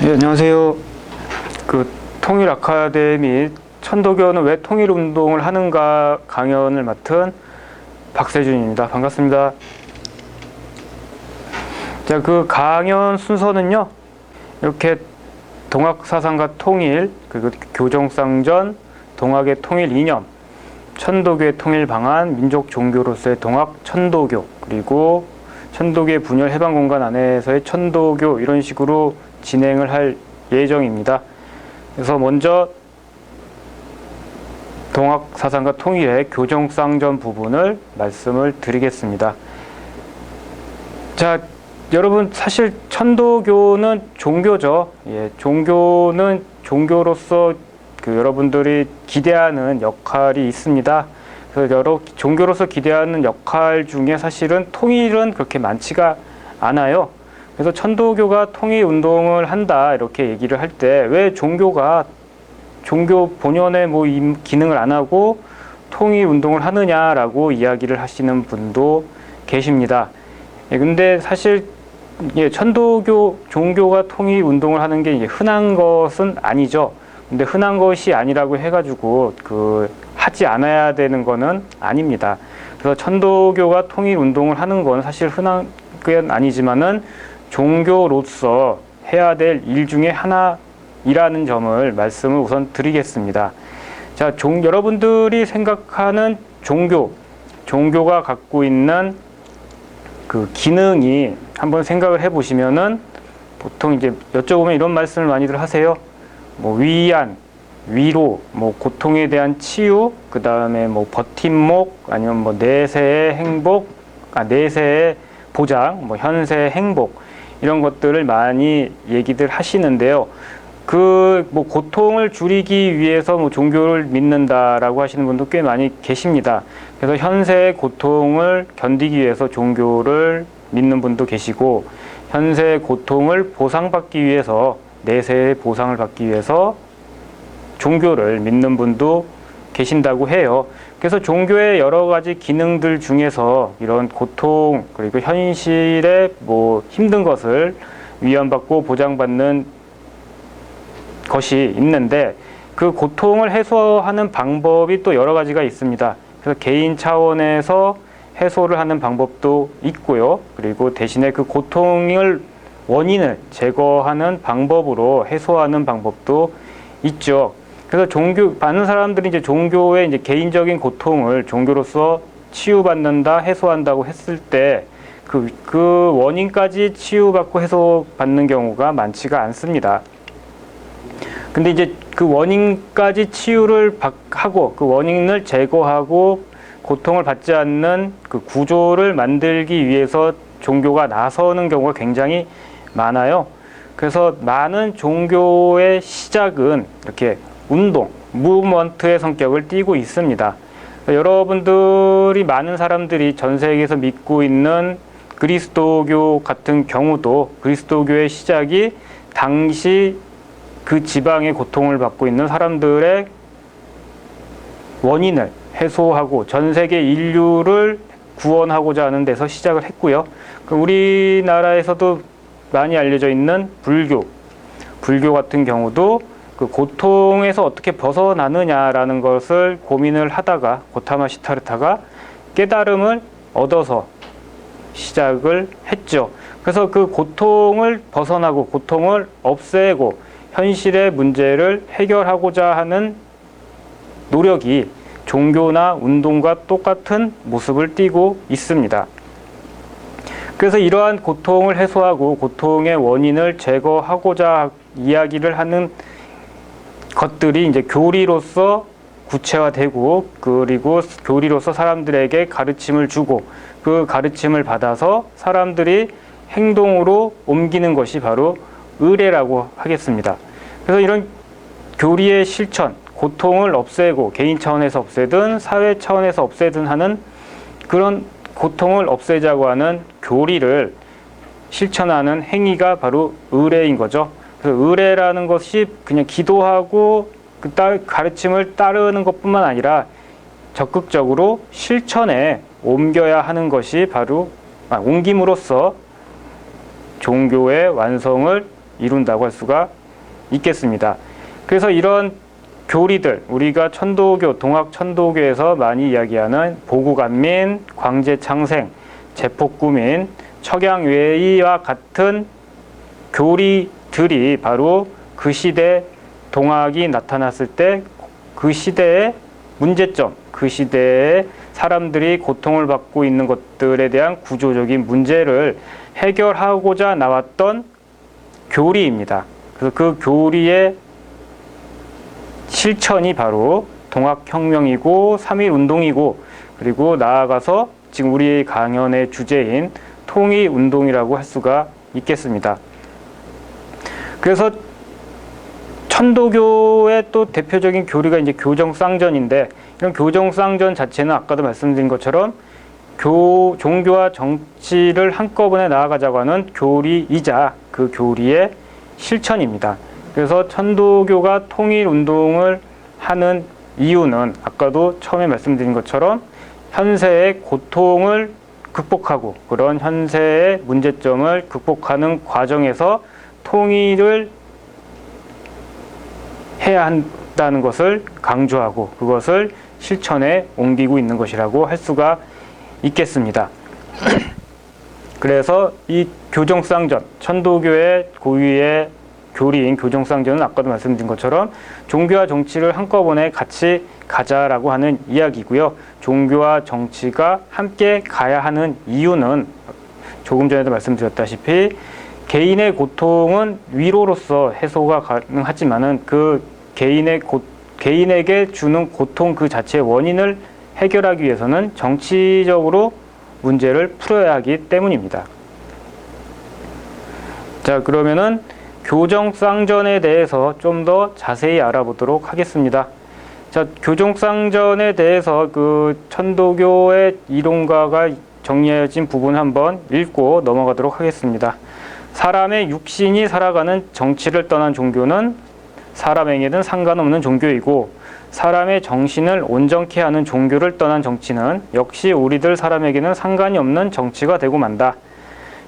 네, 안녕하세요. 통일 아카데미 천도교는 왜 통일 운동을 하는가 강연을 맡은 박세준입니다. 반갑습니다. 자, 강연 순서는요, 이렇게 동학사상과 통일, 그리고 교정상전, 동학의 통일 이념, 천도교의 통일 방안, 민족 종교로서의 동학 천도교, 그리고 천도교의 분열 해방 공간 안에서의 천도교, 이런 식으로 진행을 할 예정입니다. 그래서 먼저 동학사상과 통일의 교정상전 부분을 말씀을 드리겠습니다. 자, 여러분, 사실 천도교는 종교죠. 예, 종교는 종교로서 여러분들이 기대하는 역할이 있습니다. 그래서 여러 종교로서 기대하는 역할 중에 사실은 통일은 그렇게 많지가 않아요. 그래서 천도교가 통일 운동을 한다 이렇게 얘기를 할 때 왜 종교가 종교 본연의 기능을 안 하고 통일 운동을 하느냐라고 이야기를 하시는 분도 계십니다. 근데 사실 천도교 종교가 통일 운동을 하는 게 흔한 것은 아니죠. 근데 흔한 것이 아니라고 해가지고 하지 않아야 되는 거는 아닙니다. 그래서 천도교가 통일 운동을 하는 건 사실 흔한 건 아니지만은 종교로서 해야 될 일 중에 하나이라는 점을 말씀을 우선 드리겠습니다. 자, 여러분들이 생각하는 종교가 갖고 있는 기능이 한번 생각을 해보시면은 보통 이제 여쭤보면 이런 말씀을 많이들 하세요. 위안, 위로, 고통에 대한 치유, 그 다음에 버팀목, 아니면 내세의 행복, 내세의 보장, 현세의 행복, 이런 것들을 많이 얘기들 하시는데요. 고통을 줄이기 위해서 종교를 믿는다라고 하시는 분도 꽤 많이 계십니다. 그래서 현세의 고통을 견디기 위해서 종교를 믿는 분도 계시고, 현세의 고통을 보상받기 위해서, 내세의 보상을 받기 위해서 종교를 믿는 분도 계신다고 해요. 그래서 종교의 여러 가지 기능들 중에서 이런 고통, 그리고 현실의 힘든 것을 위안받고 보장받는 것이 있는데, 그 고통을 해소하는 방법이 또 여러 가지가 있습니다. 그래서 개인 차원에서 해소를 하는 방법도 있고요. 그리고 대신에 그 고통을 원인을 제거하는 방법으로 해소하는 방법도 있죠. 그래서 많은 사람들이 이제 종교의 개인적인 고통을 종교로서 치유받는다, 해소한다고 했을 때 그 원인까지 치유받고 해소받는 경우가 많지가 않습니다. 근데 이제 그 원인까지 치유를 하고 그 원인을 제거하고 고통을 받지 않는 그 구조를 만들기 위해서 종교가 나서는 경우가 굉장히 많아요. 그래서 많은 종교의 시작은 이렇게 운동, 무브먼트의 성격을 띠고 있습니다. 여러분들이 많은 사람들이 전 세계에서 믿고 있는 그리스도교 같은 경우도 그리스도교의 시작이 당시 그 지방의 고통을 받고 있는 사람들의 원인을 해소하고 전 세계 인류를 구원하고자 하는 데서 시작을 했고요. 우리나라에서도 많이 알려져 있는 불교 같은 경우도 그 고통에서 어떻게 벗어나느냐라는 것을 고민을 하다가 고타마 시타르타가 깨달음을 얻어서 시작을 했죠. 그래서 그 고통을 벗어나고 고통을 없애고 현실의 문제를 해결하고자 하는 노력이 종교나 운동과 똑같은 모습을 띠고 있습니다. 그래서 이러한 고통을 해소하고 고통의 원인을 제거하고자 이야기를 하는 것들이 이제 교리로서 구체화되고, 그리고 교리로서 사람들에게 가르침을 주고 그 가르침을 받아서 사람들이 행동으로 옮기는 것이 바로 의례라고 하겠습니다. 그래서 이런 교리의 실천, 고통을 없애고 개인 차원에서 없애든 사회 차원에서 없애든 하는 그런 고통을 없애자고 하는 교리를 실천하는 행위가 바로 의례인 거죠. 그래서 의례라는 것이 그냥 기도하고 그 가르침을 따르는 것뿐만 아니라 적극적으로 실천에 옮겨야 하는 것이 바로 옮김으로써 종교의 완성을 이룬다고 할 수가 있겠습니다. 그래서 이런 교리들, 우리가 천도교, 동학천도교에서 많이 이야기하는 보국안민, 광제창생, 제폭구민, 척양외이와 같은 교리들이 바로 그 시대 동학이 나타났을 때 그 시대의 문제점, 그 시대에 사람들이 고통을 받고 있는 것들에 대한 구조적인 문제를 해결하고자 나왔던 교리입니다. 그래서 그 교리의 실천이 바로 동학혁명이고 3.1운동이고 그리고 나아가서 지금 우리 강연의 주제인 통일운동이라고 할 수가 있겠습니다. 그래서 천도교의 또 대표적인 교리가 이제 교정쌍전인데 이런 교정쌍전 자체는 아까도 말씀드린 것처럼 종교와 정치를 한꺼번에 나아가자고 하는 교리이자 그 교리의 실천입니다. 그래서 천도교가 통일운동을 하는 이유는 아까도 처음에 말씀드린 것처럼 현세의 고통을 극복하고 그런 현세의 문제점을 극복하는 과정에서 통일을 해야 한다는 것을 강조하고 그것을 실천에 옮기고 있는 것이라고 할 수가 있겠습니다. 그래서 이 교정쌍전, 천도교의 고유의 교리인 교정쌍전은 아까도 말씀드린 것처럼 종교와 정치를 한꺼번에 같이 가자라고 하는 이야기고요. 종교와 정치가 함께 가야 하는 이유는 조금 전에도 말씀드렸다시피 개인의 고통은 위로로서 해소가 가능하지만은 그 개인에게 주는 고통 그 자체의 원인을 해결하기 위해서는 정치적으로 문제를 풀어야 하기 때문입니다. 자, 그러면은 교정쌍전에 대해서 좀 더 자세히 알아보도록 하겠습니다. 자, 교정쌍전에 대해서 그 천도교의 이론가가 정리해진 부분 한번 읽고 넘어가도록 하겠습니다. 사람의 육신이 살아가는 정치를 떠난 종교는 사람에게는 상관없는 종교이고 사람의 정신을 온전케 하는 종교를 떠난 정치는 역시 우리들 사람에게는 상관이 없는 정치가 되고 만다.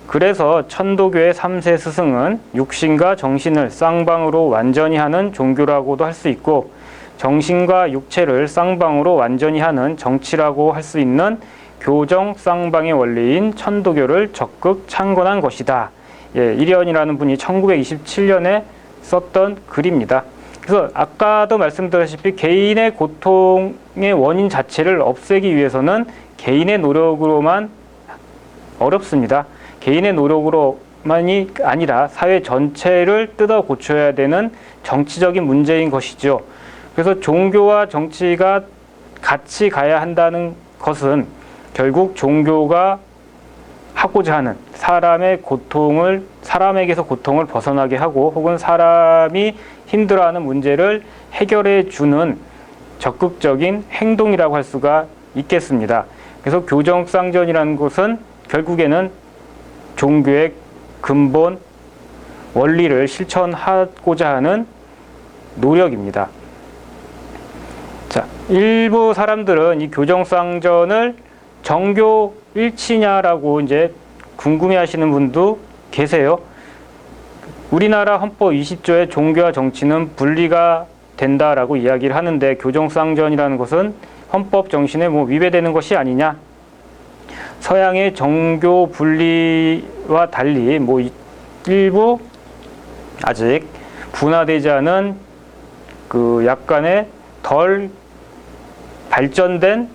그래서 천도교의 3세 스승은 육신과 정신을 쌍방으로 완전히 하는 종교라고도 할 수 있고 정신과 육체를 쌍방으로 완전히 하는 정치라고 할 수 있는 교정 쌍방의 원리인 천도교를 적극 창건한 것이다. 예, 이련이라는 분이 1927년에 썼던 글입니다. 그래서 아까도 말씀드렸다시피 개인의 고통의 원인 자체를 없애기 위해서는 개인의 노력으로만 어렵습니다. 개인의 노력으로만이 아니라 사회 전체를 뜯어 고쳐야 되는 정치적인 문제인 것이죠. 그래서 종교와 정치가 같이 가야 한다는 것은 결국 종교가 하고자 하는 사람에게서 고통을 벗어나게 하고 혹은 사람이 힘들어하는 문제를 해결해 주는 적극적인 행동이라고 할 수가 있겠습니다. 그래서 교정쌍전이라는 것은 결국에는 종교의 근본 원리를 실천하고자 하는 노력입니다. 자, 일부 사람들은 이 교정쌍전을 정교 일치냐라고 이제 궁금해 하시는 분도 계세요. 우리나라 헌법 20조에 종교와 정치는 분리가 된다라고 이야기를 하는데 교정쌍전이라는 것은 헌법 정신에 위배되는 것이 아니냐. 서양의 정교 분리와 달리 일부 아직 분화되지 않은 그 약간의 덜 발전된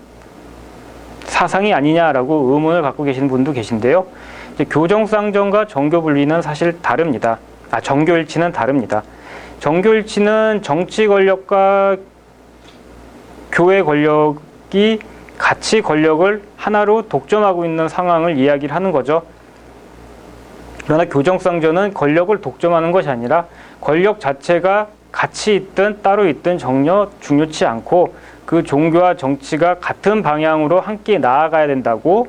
사상이 아니냐라고 의문을 갖고 계시는 분도 계신데요. 이제 교정쌍전과 정교 분리는 사실 다릅니다. 정교일치는 다릅니다. 정교일치는 정치 권력과 교회 권력이 같이 권력을 하나로 독점하고 있는 상황을 이야기를 하는 거죠. 그러나 교정쌍전은 권력을 독점하는 것이 아니라 권력 자체가 같이 있든 따로 있든 전혀 중요치 않고 그 종교와 정치가 같은 방향으로 함께 나아가야 된다고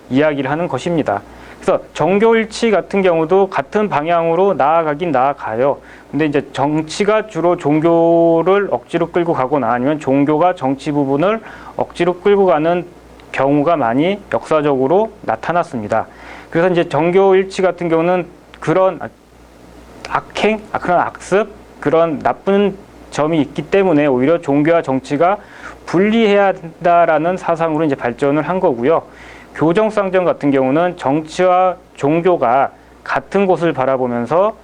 이야기를 하는 것입니다. 그래서 정교일치 같은 경우도 같은 방향으로 나아가긴 나아가요. 근데 이제 정치가 주로 종교를 억지로 끌고 가거나 아니면 종교가 정치 부분을 억지로 끌고 가는 경우가 많이 역사적으로 나타났습니다. 그래서 이제 정교일치 같은 경우는 그런 그런 악습, 그런 나쁜 점이 있기 때문에 오히려 종교와 정치가 분리해야 한다라는 사상으로 이제 발전을 한 거고요. 교정상전 같은 경우는 정치와 종교가 같은 곳을 바라보면서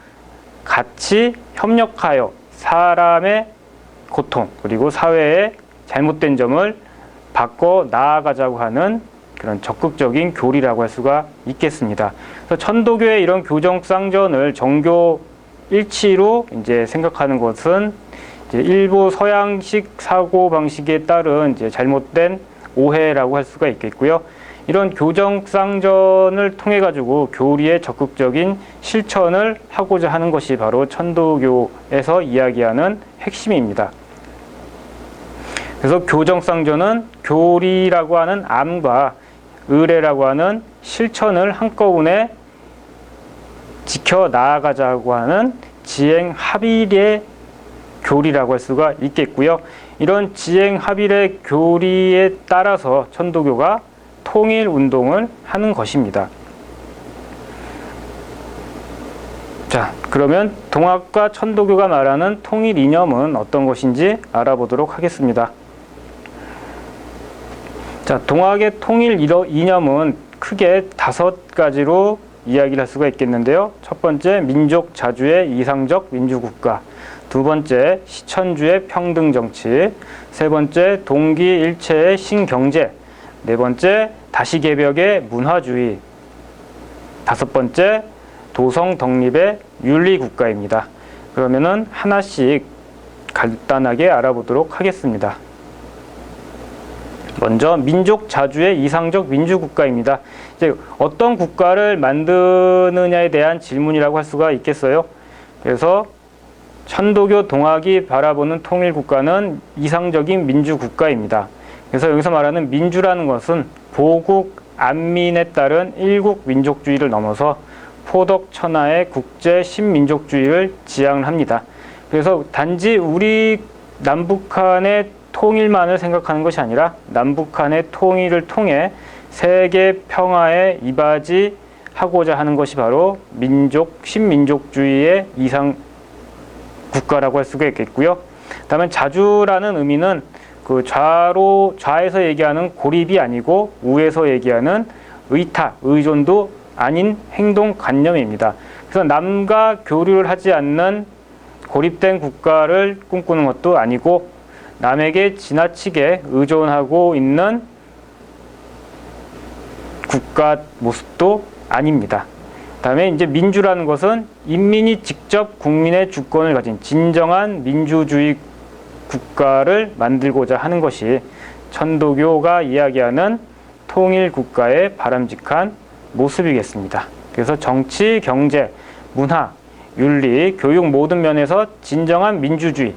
같이 협력하여 사람의 고통 그리고 사회의 잘못된 점을 바꿔 나아가자고 하는 그런 적극적인 교리라고 할 수가 있겠습니다. 그래서 천도교의 이런 교정상전을 정교 일치로 이제 생각하는 것은 이제 일부 서양식 사고 방식에 따른 이제 잘못된 오해라고 할 수가 있겠고요. 이런 교정상전을 통해 가지고 교리의 적극적인 실천을 하고자 하는 것이 바로 천도교에서 이야기하는 핵심입니다. 그래서 교정상전은 교리라고 하는 암과 의례라고 하는 실천을 한꺼번에 지켜 나아가자고 하는 지행 합일의 교리라고 할 수가 있겠고요. 이런 지행 합일의 교리에 따라서 천도교가 통일 운동을 하는 것입니다. 자, 그러면 동학과 천도교가 말하는 통일 이념은 어떤 것인지 알아보도록 하겠습니다. 자, 동학의 통일 이념은 크게 5가지로 이야기를 할 수가 있겠는데요. 첫 번째, 민족 자주의 이상적 민주국가. 두 번째, 시천주의 평등정치. 세 번째, 동기일체의 신경제. 네 번째, 다시개벽의 문화주의. 다섯 번째, 도성덕립의 윤리국가입니다. 그러면은 하나씩 간단하게 알아보도록 하겠습니다. 먼저 민족 자주의 이상적 민주국가입니다. 이제 어떤 국가를 만드느냐에 대한 질문이라고 할 수가 있겠어요. 그래서 천도교 동학이 바라보는 통일국가는 이상적인 민주국가입니다. 그래서 여기서 말하는 민주라는 것은 보국 안민에 따른 일국 민족주의를 넘어서 포덕천하의 국제 신민족주의를 지향합니다. 그래서 단지 우리 남북한의 통일만을 생각하는 것이 아니라 남북한의 통일을 통해 세계 평화에 이바지하고자 하는 것이 바로 신민족주의의 이상 국가라고 할 수가 있겠고요. 다음에 자주라는 의미는 그 좌에서 얘기하는 고립이 아니고 우에서 얘기하는 의탁, 의존도 아닌 행동관념입니다. 그래서 남과 교류를 하지 않는 고립된 국가를 꿈꾸는 것도 아니고 남에게 지나치게 의존하고 있는 국가 모습도 아닙니다. 다음에 이제 민주라는 것은 인민이 직접 국민의 주권을 가진 진정한 민주주의 국가를 만들고자 하는 것이 천도교가 이야기하는 통일 국가의 바람직한 모습이겠습니다. 그래서 정치, 경제, 문화, 윤리, 교육 모든 면에서 진정한 민주주의,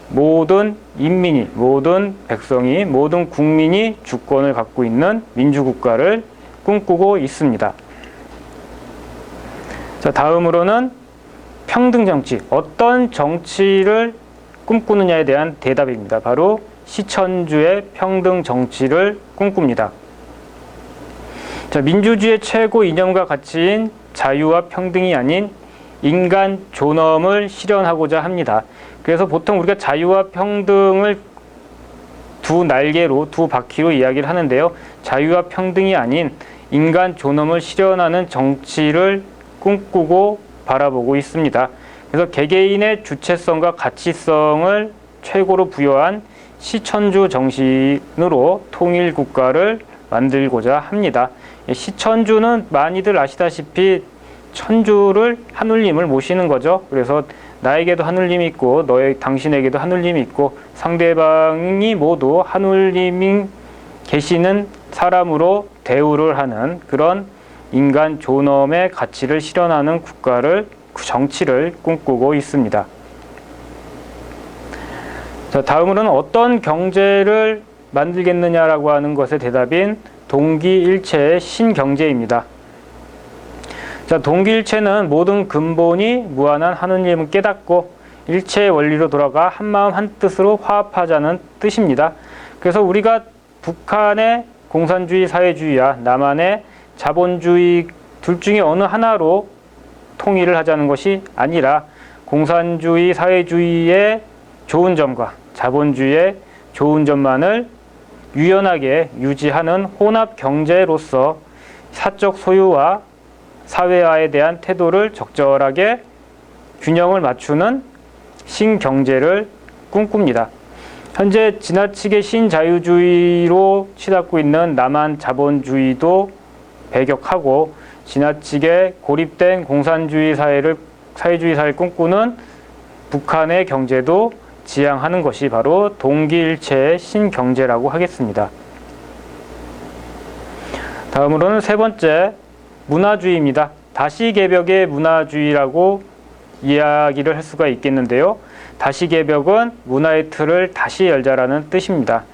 모든 인민이, 모든 백성이, 모든 국민이 주권을 갖고 있는 민주국가를 꿈꾸고 있습니다. 자, 다음으로는 평등정치. 어떤 정치를 꿈꾸느냐에 대한 대답입니다. 바로 시천주의 평등정치를 꿈꿉니다. 자, 민주주의의 최고 이념과 가치인 자유와 평등이 아닌 인간 존엄을 실현하고자 합니다. 그래서 보통 우리가 자유와 평등을 두 날개로, 두 바퀴로 이야기를 하는데요. 자유와 평등이 아닌 인간 존엄을 실현하는 정치를 꿈꾸고 바라보고 있습니다. 그래서 개개인의 주체성과 가치성을 최고로 부여한 시천주 정신으로 통일 국가를 만들고자 합니다. 시천주는 많이들 아시다시피 천주를 하늘님을 모시는 거죠. 그래서 나에게도 하늘님이 있고 당신에게도 하늘님이 있고 상대방이 모두 하늘님이 계시는 사람으로 대우를 하는 그런 인간 존엄의 가치를 실현하는 정치를 꿈꾸고 있습니다. 자, 다음으로는 어떤 경제를 만들겠느냐라고 하는 것의 대답인 동기일체의 신경제입니다. 자, 동기일체는 모든 근본이 무한한 하느님을 깨닫고 일체의 원리로 돌아가 한마음 한뜻으로 화합하자는 뜻입니다. 그래서 우리가 북한의 공산주의 사회주의와 남한의 자본주의 둘 중에 어느 하나로 통일을 하자는 것이 아니라 공산주의, 사회주의의 좋은 점과 자본주의의 좋은 점만을 유연하게 유지하는 혼합 경제로서 사적 소유와 사회화에 대한 태도를 적절하게 균형을 맞추는 신경제를 꿈꿉니다. 현재 지나치게 신자유주의로 치닫고 있는 남한 자본주의도 배격하고 지나치게 고립된 공산주의 사회주의 사회를 꿈꾸는 북한의 경제도 지향하는 것이 바로 동기일체의 신경제라고 하겠습니다. 다음으로는 세 번째, 문화주의입니다. 다시개벽의 문화주의라고 이야기를 할 수가 있겠는데요. 다시개벽은 문화의 틀을 다시 열자라는 뜻입니다.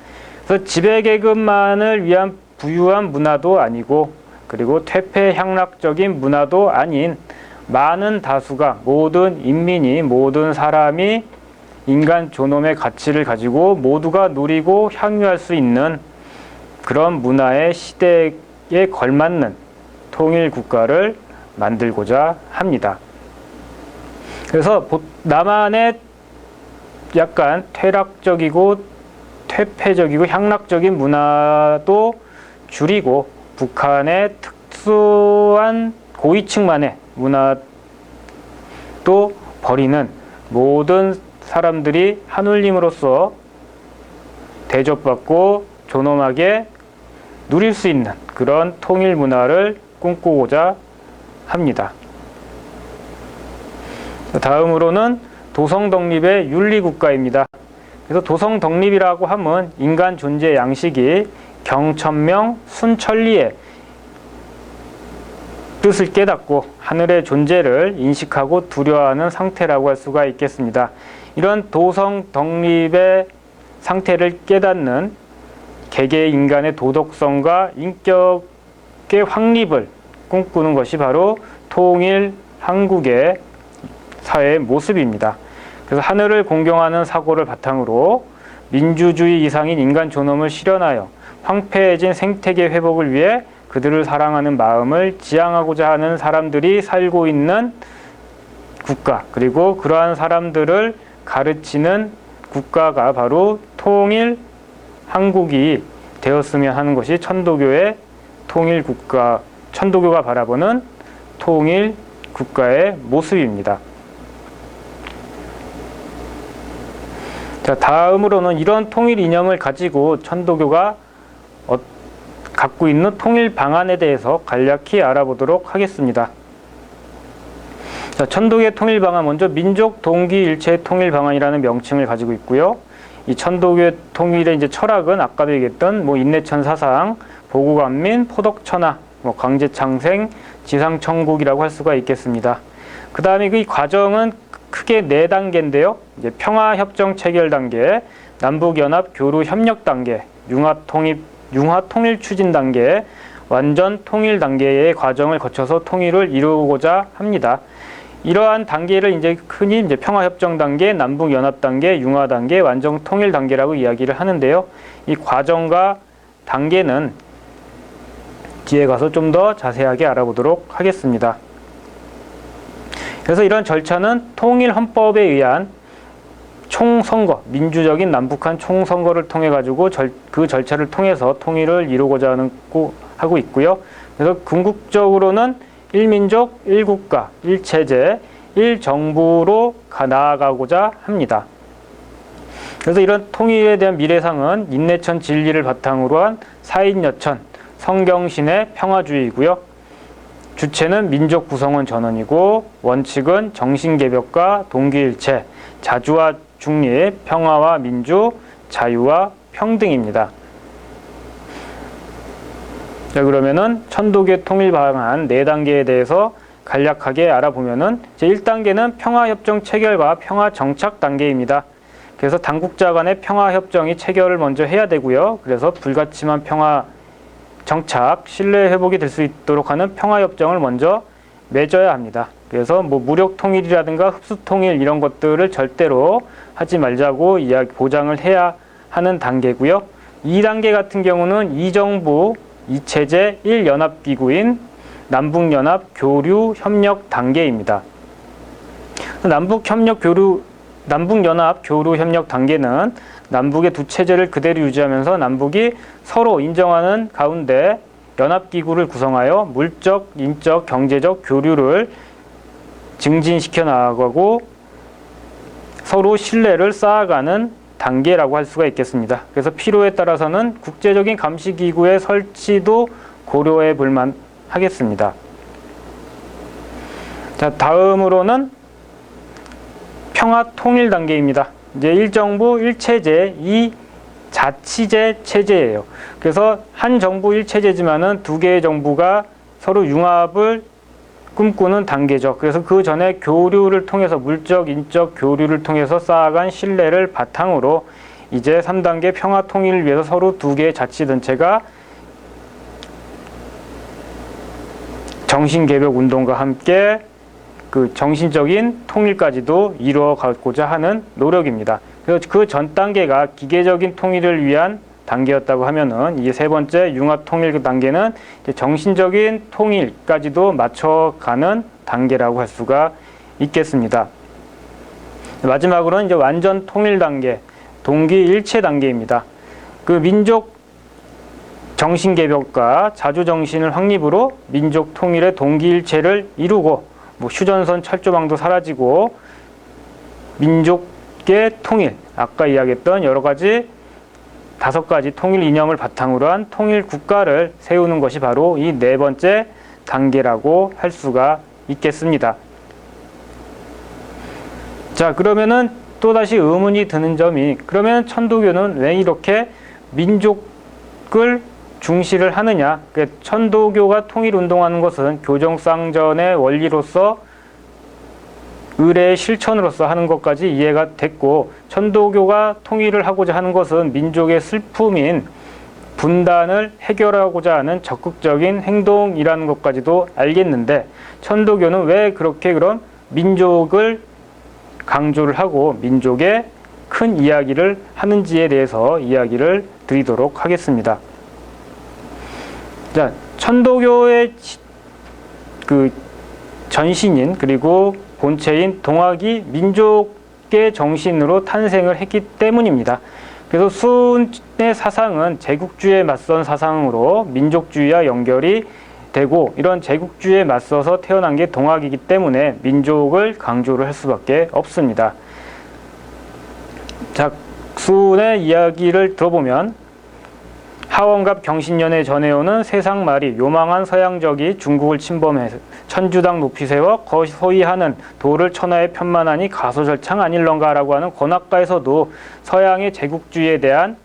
그래서 지배계급만을 위한 부유한 문화도 아니고 그리고 퇴폐향락적인 문화도 아닌 많은 다수가 모든 인민이 모든 사람이 인간 존엄의 가치를 가지고 모두가 누리고 향유할 수 있는 그런 문화의 시대에 걸맞는 통일 국가를 만들고자 합니다. 그래서 남한의 약간 퇴락적이고 퇴폐적이고 향락적인 문화도 줄이고 북한의 특수한 고위층만의 문화도 버리는 모든 사람들이 하눌림으로써 대접받고 존엄하게 누릴 수 있는 그런 통일 문화를 꿈꾸고자 합니다. 다음으로는 도성독립의 윤리국가입니다. 그래서 도성독립이라고 하면 인간 존재 양식이 경천명 순천리의 뜻을 깨닫고 하늘의 존재를 인식하고 두려워하는 상태라고 할 수가 있겠습니다. 이런 도성독립의 상태를 깨닫는 개개 인간의 도덕성과 인격의 확립을 꿈꾸는 것이 바로 통일 한국의 사회의 모습입니다. 그래서 하늘을 공경하는 사고를 바탕으로 민주주의 이상인 인간 존엄을 실현하여 황폐해진 생태계 회복을 위해 그들을 사랑하는 마음을 지향하고자 하는 사람들이 살고 있는 국가, 그리고 그러한 사람들을 가르치는 국가가 바로 통일 한국이 되었으면 하는 것이 천도교의 통일 국가, 천도교가 바라보는 통일 국가의 모습입니다. 자, 다음으로는 이런 통일 이념을 가지고 천도교가 갖고 있는 통일 방안에 대해서 간략히 알아보도록 하겠습니다. 자, 천도교의 통일 방안, 먼저 민족 동기일체 통일 방안이라는 명칭을 가지고 있고요. 이 천도교의 통일의 이제 철학은 아까도 얘기했던 인내천 사상, 보국안민, 포덕천하, 강제창생, 지상천국이라고 할 수가 있겠습니다. 그 다음에 이 과정은 크게 4단계인데요. 이제 평화협정 체결 단계, 남북연합 교류 협력 단계, 융화통일 추진 단계, 완전 통일 단계의 과정을 거쳐서 통일을 이루고자 합니다. 이러한 단계를 이제 흔히 평화협정 단계, 남북연합 단계, 융화 단계, 완전 통일 단계라고 이야기를 하는데요. 이 과정과 단계는 뒤에 가서 좀 더 자세하게 알아보도록 하겠습니다. 그래서 이런 절차는 통일헌법에 의한 총선거, 민주적인 남북한 총선거를 통해 가지고 그 절차를 통해서 통일을 이루고자 하고 있고요. 그래서 궁극적으로는 1민족, 1국가, 1체제, 1정부로 나아가고자 합니다. 그래서 이런 통일에 대한 미래상은 인내천 진리를 바탕으로 한 사인여천, 성경신의 평화주의이고요. 주체는 민족 구성원 전원이고 원칙은 정신개벽과 동기일체, 자주와 중립, 평화와 민주, 자유와 평등입니다. 자, 그러면은 천도교 통일 방안 4단계에 대해서 간략하게 알아보면은 1단계는 평화협정 체결과 평화정착 단계입니다. 그래서 당국자 간의 평화협정이 체결을 먼저 해야 되고요. 그래서 불가침한 평화 정착, 신뢰 회복이 될 수 있도록 하는 평화협정을 먼저 맺어야 합니다. 그래서 무력 통일이라든가 흡수 통일 이런 것들을 절대로 하지 말자고 보장을 해야 하는 단계고요. 2단계 같은 경우는 2정부, 2체제, 1연합기구인 남북연합 교류 협력 단계입니다. 남북연합 교류 협력 단계는 남북의 두 체제를 그대로 유지하면서 남북이 서로 인정하는 가운데 연합기구를 구성하여 물적, 인적, 경제적 교류를 증진시켜 나가고 서로 신뢰를 쌓아가는 단계라고 할 수가 있겠습니다. 그래서 필요에 따라서는 국제적인 감시기구의 설치도 고려해 볼 만하겠습니다. 자, 다음으로는 평화통일 단계입니다. 이제 1정부 1체제 2자치제 체제예요. 그래서 한 정부 1체제지만은 두 개의 정부가 서로 융합을 꿈꾸는 단계죠. 그래서 그 전에 교류를 통해서 물적, 인적 교류를 통해서 쌓아간 신뢰를 바탕으로 이제 3단계 평화통일을 위해서 서로 두 개의 자치단체가 정신개벽운동과 함께 그 정신적인 통일까지도 이루어가고자 하는 노력입니다. 그래서 그 전 단계가 기계적인 통일을 위한 단계였다고 하면은 이 세 번째 융합통일 단계는 이제 정신적인 통일까지도 맞춰가는 단계라고 할 수가 있겠습니다. 마지막으로는 이제 완전 통일 단계, 동기일체 단계입니다. 그 민족 정신개벽과 자주정신을 확립으로 민족 통일의 동기일체를 이루고 뭐 휴전선 철조망도 사라지고 민족의 통일, 아까 이야기했던 여러 가지 5가지 통일 이념을 바탕으로 한 통일 국가를 세우는 것이 바로 이 네 번째 단계라고 할 수가 있겠습니다. 자, 그러면은 또다시 의문이 드는 점이, 그러면 천도교는 왜 이렇게 민족을 중시를 하느냐? 천도교가 통일운동하는 것은 교정쌍전의 원리로서 의례의 실천으로서 하는 것까지 이해가 됐고, 천도교가 통일을 하고자 하는 것은 민족의 슬픔인 분단을 해결하고자 하는 적극적인 행동이라는 것까지도 알겠는데, 천도교는 왜 그렇게 그럼 민족을 강조를 하고 민족의 큰 이야기를 하는지에 대해서 이야기를 드리도록 하겠습니다. 자, 천도교의 그 전신인 그리고 본체인 동학이 민족의 정신으로 탄생을 했기 때문입니다. 그래서 수훈의 사상은 제국주의에 맞선 사상으로 민족주의와 연결이 되고, 이런 제국주의에 맞서서 태어난 게 동학이기 때문에 민족을 강조를 할 수밖에 없습니다. 자, 수훈의 이야기를 들어보면 하원갑 경신년에 전해오는 세상말이 요망한 서양적이 중국을 침범해서 천주당 높이 세워 거소이하는 도를 천하에 편만하니 가소절창 아닐런가라고 하는 권학가에서도 서양의 제국주의에 대한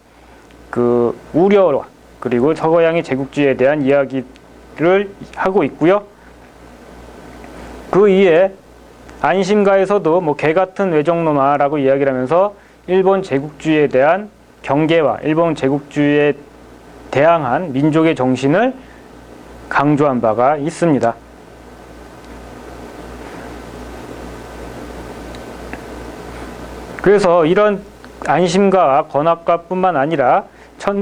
그 우려와 그리고 서양의 제국주의에 대한 이야기를 하고 있고요. 그 이에 안심가에서도 뭐 개같은 외정놈아라고 이야기를 하면서 일본 제국주의에 대한 경계와 일본 제국주의에 대항한 민족의 정신을 강조한 바가 있습니다. 그래서 이런 안심가와 권학가뿐만 아니라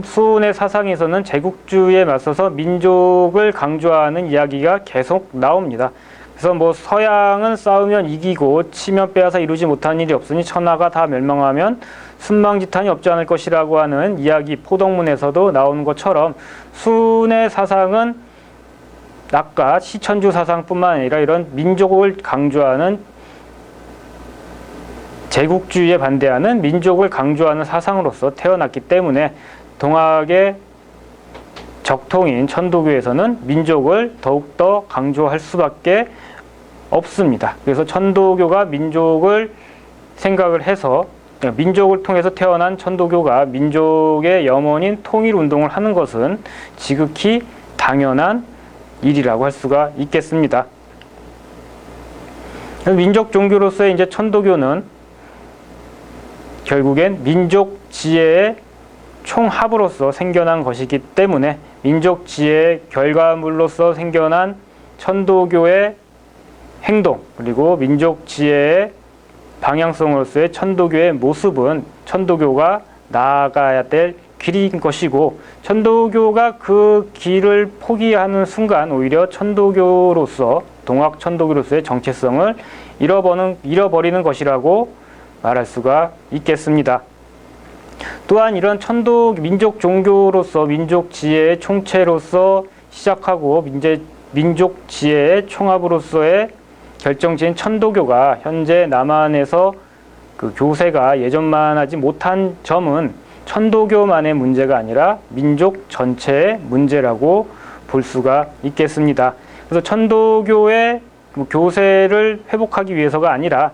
수훈의 사상에서는 제국주의에 맞서서 민족을 강조하는 이야기가 계속 나옵니다. 그래서 뭐 서양은 싸우면 이기고 치면 빼앗아 이루지 못하는 일이 없으니 천하가 다 멸망하면 순망지탄이 없지 않을 것이라고 하는 이야기 포덕문에서도 나오는 것처럼 수훈의 사상은 아까 시천주 사상뿐만 아니라 이런 민족을 강조하는 제국주의에 반대하는 민족을 강조하는 사상으로서 태어났기 때문에 동학의 적통인 천도교에서는 민족을 더욱더 강조할 수밖에 없습니다. 그래서 천도교가 민족을 생각을 해서 민족을 통해서 태어난 천도교가 민족의 염원인 통일운동을 하는 것은 지극히 당연한 일이라고 할 수가 있겠습니다. 민족 종교로서의 이제 천도교는 결국엔 민족 지혜의 총합으로서 생겨난 것이기 때문에 민족 지혜의 결과물로서 생겨난 천도교의 행동 그리고 민족 지혜의 방향성으로서의 천도교의 모습은 천도교가 나아가야 될 길인 것이고, 천도교가 그 길을 포기하는 순간 오히려 천도교로서, 동학 천도교로서의 정체성을 잃어버리는 것이라고 말할 수가 있겠습니다. 또한 이런 천도 민족 종교로서, 민족 지혜의 총체로서 시작하고 민족 지혜의 총합으로서의 결정지인 천도교가 현재 남한에서 그 교세가 예전만 하지 못한 점은 천도교만의 문제가 아니라 민족 전체의 문제라고 볼 수가 있겠습니다. 그래서 천도교의 교세를 회복하기 위해서가 아니라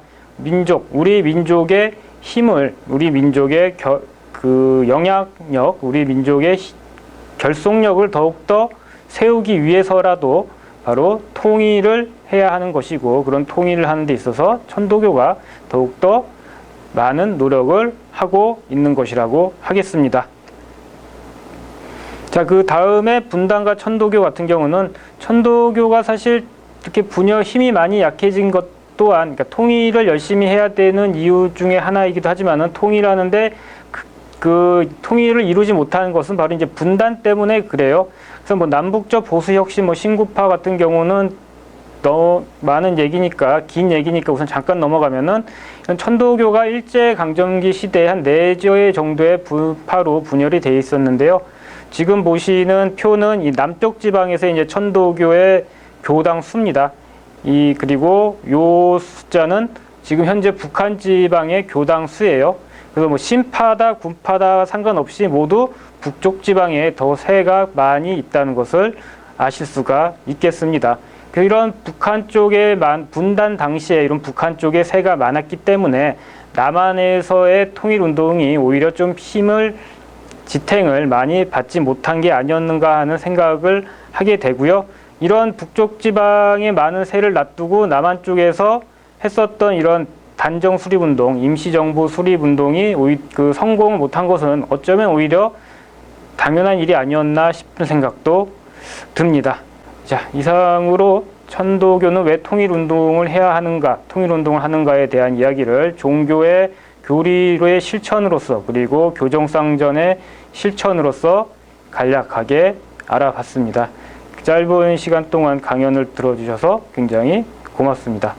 우리 민족의 힘을, 우리 민족의 영향력, 우리 민족의 결속력을 더욱더 세우기 위해서라도 바로 통일을 해야 하는 것이고, 그런 통일을 하는 데 있어서 천도교가 더욱더 많은 노력을 하고 있는 것이라고 하겠습니다. 자, 그 다음에 분단과 천도교 같은 경우는, 천도교가 사실 이렇게 힘이 많이 약해진 것 또한, 그러니까 통일을 열심히 해야 되는 이유 중에 하나이기도 하지만은, 통일하는데 그 통일을 이루지 못하는 것은 바로 이제 분단 때문에 그래요. 그래서 남북적 보수혁신, 신구파 같은 경우는 너무 많은 얘기니까, 긴 얘기니까 우선 잠깐 넘어가면은, 천도교가 일제강점기 시대에 한 4개 정도의 부파로 분열이 되어 있었는데요. 지금 보시는 표는 이 남쪽 지방에서 이제 천도교의 교당 수입니다. 그리고 요 숫자는 지금 현재 북한 지방의 교당 수예요. 그래서 신파다, 군파다 상관없이 모두 북쪽 지방에 더 세가 많이 있다는 것을 아실 수가 있겠습니다. 이런 북한 쪽에 분단 당시에 이런 북한 쪽에 세가 많았기 때문에 남한에서의 통일운동이 오히려 좀 지탱을 많이 받지 못한 게 아니었는가 하는 생각을 하게 되고요. 이런 북쪽 지방에 많은 세를 놔두고 남한 쪽에서 했었던 이런 단정 수립운동, 임시정부 수립운동이 성공을 못한 것은 어쩌면 오히려 당연한 일이 아니었나 싶은 생각도 듭니다. 자, 이상으로 천도교는 왜 통일운동을 해야 하는가, 통일운동을 하는가에 대한 이야기를 종교의 교리로의 실천으로서, 그리고 교정상전의 실천으로서 간략하게 알아봤습니다. 짧은 시간 동안 강연을 들어주셔서 굉장히 고맙습니다.